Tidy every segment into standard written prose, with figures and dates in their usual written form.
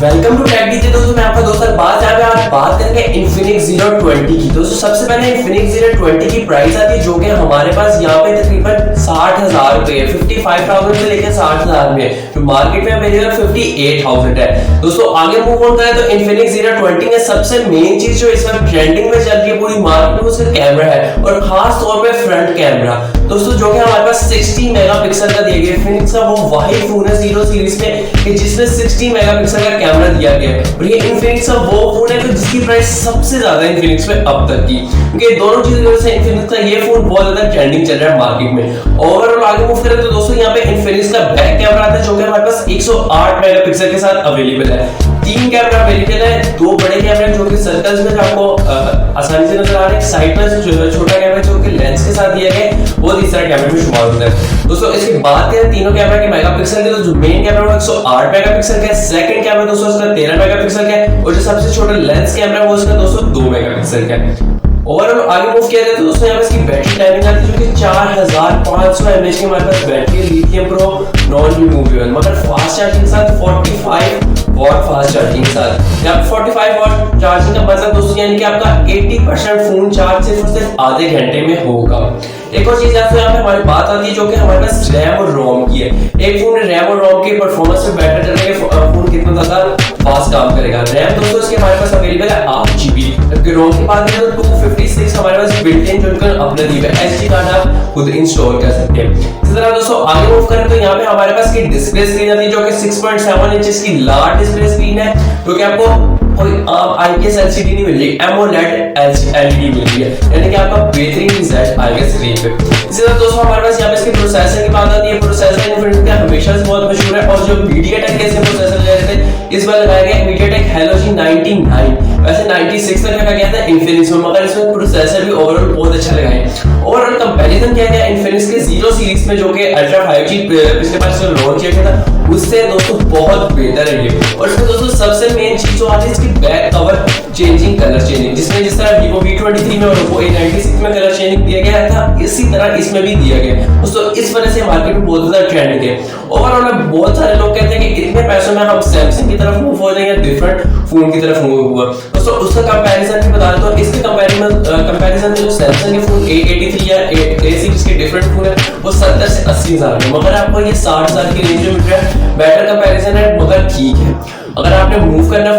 Welcome to take DJ. दोस्तों मैं आपका दोस्त अरबाज। आज बात करेंगे Infinix Zero 20 की। दोस्तों सबसे पहले Infinix Zero 20 की प्राइस आती है जो कि हमारे पास यहाँ पे तकरीबन 60,000 रुपए है, 55,000 से लेकर 60,000 में, जो मार्केट में अवेलेबल 58,000 है। दोस्तों आगे मूव ऑन करें तो Infinix Zero 20 में सबसे मेन चीज जो इस वक्त ट्रेंडिंग में चल रही है पूरी मार्केट में उसका कैमरा है, और खास तौर पे फ्रंट कैमरा दोस्तों जो कि हमारे पास 60 मेगापिक्सल का दिया गया है। Infinix का वो वाहिद फोन है जीरो सीरीज में कि जिसमें 60 मेगापिक्सल का कैमरा दिया गया है, और ये Infinix का वो फोन है जिसकी प्राइस सबसे ज्यादा है Infinix में अब तक की, क्योंकि दोनों चीजों की वजह से Infinix का ये फोन बहुत ज्यादा ट्रेंडिंग चल रहा है मार्केट में। ओवरऑल आगे मूव करें तो दोस्तों यहाँ पे Infinix का बैक कैमरा आता है जो कि हमारे पास 108 मेगापिक्सल के साथ अवेलेबल है। तीन कैमरा अवेलेबल है, दो बड़े कैमरे जो कि सर्कल्स में आपको आसानी से नजर आ रहे हैं, साइड में छोटा कैमरा जो कि लेंस के साथ दिया गया है, वो तीसरा कैमरे में शुमार होता है। दोस्तों इसकी बात करें तीनों कैमरा के मेगापिक्सल की, तो जो मेन कैमरा वो 108 मेगापिक्सल का है, सेकंड कैमरा दोस्तों उसका 13 मेगापिक्सल का है, और जो सबसे छोटा लेंस कैमरा वो उसका दोस्तों 2 मेगापिक्सल का है। ओवरऑल आगे मूव किया जाए तो दोस्तों यहाँ पे इसकी बैटरी टाइमिंग आती है जो कि 4500 mAh की हमारे पास battery lithium pro non removable, मगर फास्ट चार्जिंग के साथ 45 वॉट फास्ट चार्जिंग के साथ। यहाँ पे 45 वॉट चार्जिंग का मतलब दोस्तों यानी कि आपका 80% फोन चार्ज सिर्फ आधे घंटे में होगा। एक और चीज यहाँ पे हमारी बात आती है जो कि हमारे पास रैम और रोम की है। एक फोन रैम और रोम की परफॉर्मेंस से बेटर करने के फोन कितना ज्यादा फास्ट काम करेगा। रैम दोस्तों इसके हमारे पास अवेलेबल है 8 GB, जबकि रोम की बात करें तो 256 हमारे पास बिल्ट इन जो इनका अपना दिया है, SD कार्ड आप खुद इंस्टॉल कर सकते हैं। इसी तरह दोस्तों आगे मूव करें तो यहाँ पे हमारे पास की डिस्प्ले स्क्रीन आती है जो कि 6.7 इंचेस की लार्ज डिस्प्ले स्क्रीन है, जो कि आपको कोई आम IPS LCD नहीं मिल रही, AMOLED LED मिल रही है, यानी कि आपका बेहतरीन रिजल्ट आएगा स्क्रीन पे। इसी तरह दोस्तों हमारे पास यहाँ पे इसके प्रोसेसर की बात आती है। प्रोसेसर Infinix का हमेशा से बहुत मशहूर है, और जो MediaTek के इसके प्रोसेसर लगा रहे थे इस बार लगाया गया MediaTek Helio G99, वैसे 96 तक रखा गया था Infinix में, मगर इसमें प्रोसेसर भी ओवरऑल बहुत अच्छा लगा है। ओवरऑल कंपैरिजन किया गया Infinix के Zero सीरीज में जो कि अल्ट्रा 5G पिछले बार से लॉन्च किया गया था उससे दोस्तों बहुत बेहतर है ये। और इसमें दोस्तों सबसे मेन चीज जो आती है इसकी back cover changing, colour changing, जिसमें जिस तरह Vivo V23 में और Oppo A96 में कलर चेंजिंग दिया गया था इसी तरह इसमें भी दिया गया दोस्तों। इस वजह से मार्केट में बहुत ज्यादा ट्रेंड है। ओवरऑल बहुत सारे लोग कहते हैं कि इतने पैसों में हम Samsung की तरफ मूव हो जाएंगे, डिफरेंट फोन की तरफ मूव हुआ दोस्तों। उसका कंपैरिजन भी बता देता हूं। इसके कंपैरिजन में जो Samsung के फोन A83 या A सीरीज के डिफरेंट फोन है वो 70 से 80 हजार में, मगर आपको ये 60,000 की रेंज में मिल रहा है। बेटर कंपैरिजन है मगर ठीक है। अगर आपने मूव करना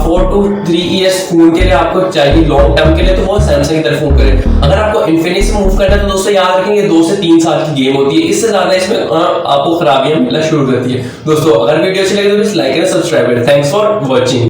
4 to 3 years फोन के लिए आपको चाहिए लॉन्ग टर्म के लिए, तो वो Samsung की तरफ मूव करें। अगर आपको Infinix से मूव करना है तो दोस्तों याद रखेंगे 2 से 3 साल की गेम होती है, इससे ज्यादा इसमें आपको खराबियां मिलना शुरू करती है। दोस्तों अगर वीडियो अच्छी लगे तो प्लीज लाइक एंड सब्सक्राइब करें। Thanks for watching.